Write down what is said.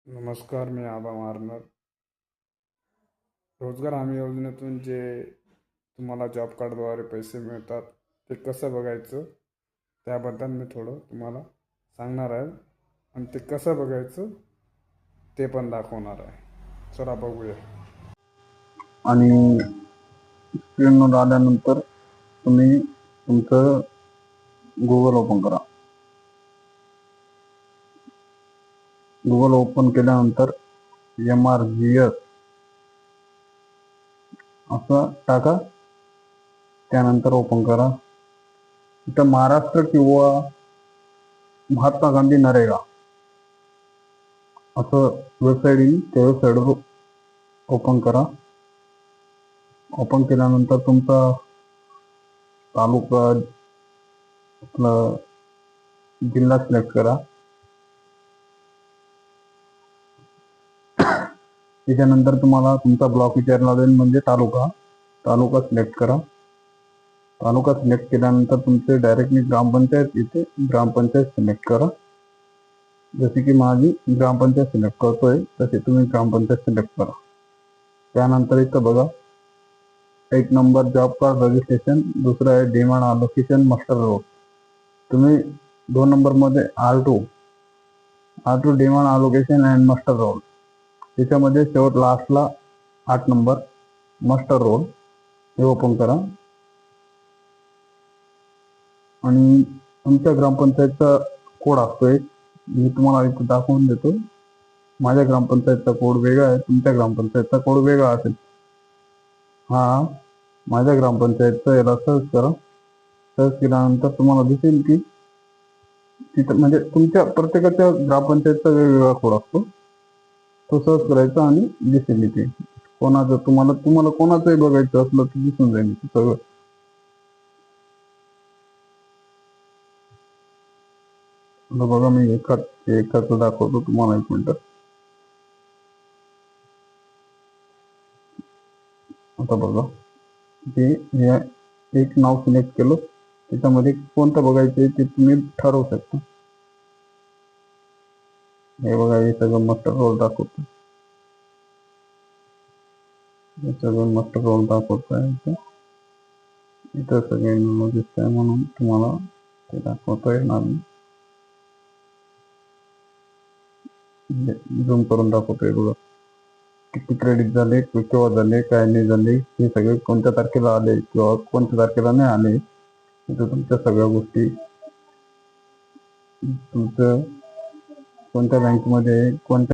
नमस्कार, मी आबा मारणार. रोजगार हमी योजनेतून जे तुम्हाला जॉब कार्डद्वारे पैसे मिळतात ते कसं बघायचं त्याबद्दल मी थोडं तुम्हाला सांगणार आहे आणि ते कसं बघायचं ते पण दाखवणार आहे. चला बघूया. आणि स्क्रीनवर आल्यानंतर तुम्ही तुमचं गुगल ओपन करा. गुगल ओपन केल्यानंतर MRGS असं टाका. त्यानंतर ओपन करा. इथं महाराष्ट्र किंवा महात्मा गांधी नरेगा असं वेबसाईट येईल. त्या वेबसाईटवर ओपन करा. ओपन केल्यानंतर तुमचा तालुका, आपलं जिल्हा सिलेक्ट करा. त्याच्यानंतर तुम्हाला तुमचा ब्लॉक विचारला जाईल, म्हणजे तालुका सिलेक्ट करा. तालुका सिलेक्ट केल्यानंतर तुमचे डायरेक्टली ग्रामपंचायत येते. ग्रामपंचायत सिलेक्ट करा. जसे की माझी ग्रामपंचायत सिलेक्ट करतोय, तसे तुम्ही ग्रामपंचायत सिलेक्ट करा. त्यानंतर इथं बघा, 1 नंबर जॉब कार्ड रजिस्ट्रेशन, दुसरं आहे डिमांड अलोकेशन मास्टर रोड. तुम्ही 2 नंबरमध्ये R2 demand allocation and master road, त्याच्यामध्ये शेवट लास्टला 8 नंबर मास्टर रोड हे ओपन करा. आणि तुमच्या ग्रामपंचायतचा कोड असतोय, मी तुम्हाला इथे दाखवून देतो. माझ्या ग्रामपंचायतचा कोड वेगळा आहे, तुमच्या ग्रामपंचायतचा कोड वेगळा असेल. हा माझ्या ग्रामपंचायतचा, याला सर्च करा. सर्च केल्यानंतर तुम्हाला दिसेल की तिथं म्हणजे तुमच्या प्रत्येकाच्या ग्रामपंचायतचा वेगवेगळा कोड असतो. तो सर्च करायचा आणि दिसेल इथे. कोणाचं तुम्हाला कोणाचंही बघायचं असलं तर दिसून जाईल सगळं. बघा, मी एकाच दाखवतो तुम्हाला. 1 मिनिट. आता बघा, हे एक नाव सिलेक्ट केलं, त्याच्यामध्ये कोणतं बघायचं ते तुम्ही ठरवू शकता. हे बघा, हे सगळं मास्टर रोल दाखवतो. हे सगळं मास्टर रोल दाखवत आहे. इथं सगळे दिसत आहे म्हणून तुम्हाला ते दाखवता येणार नाही. झूम करून दाखवतोय बघा, किती क्रेडिट झाले, केव्हा झाले, काय नाही झाले, हे सगळे कोणत्या तारखेला आले किंवा कोणत्या तारखेला नाही आले. इथं तुमच्या सगळ्या गोष्टी, तुमचं कोणत्या बँकमध्ये, कोणत्या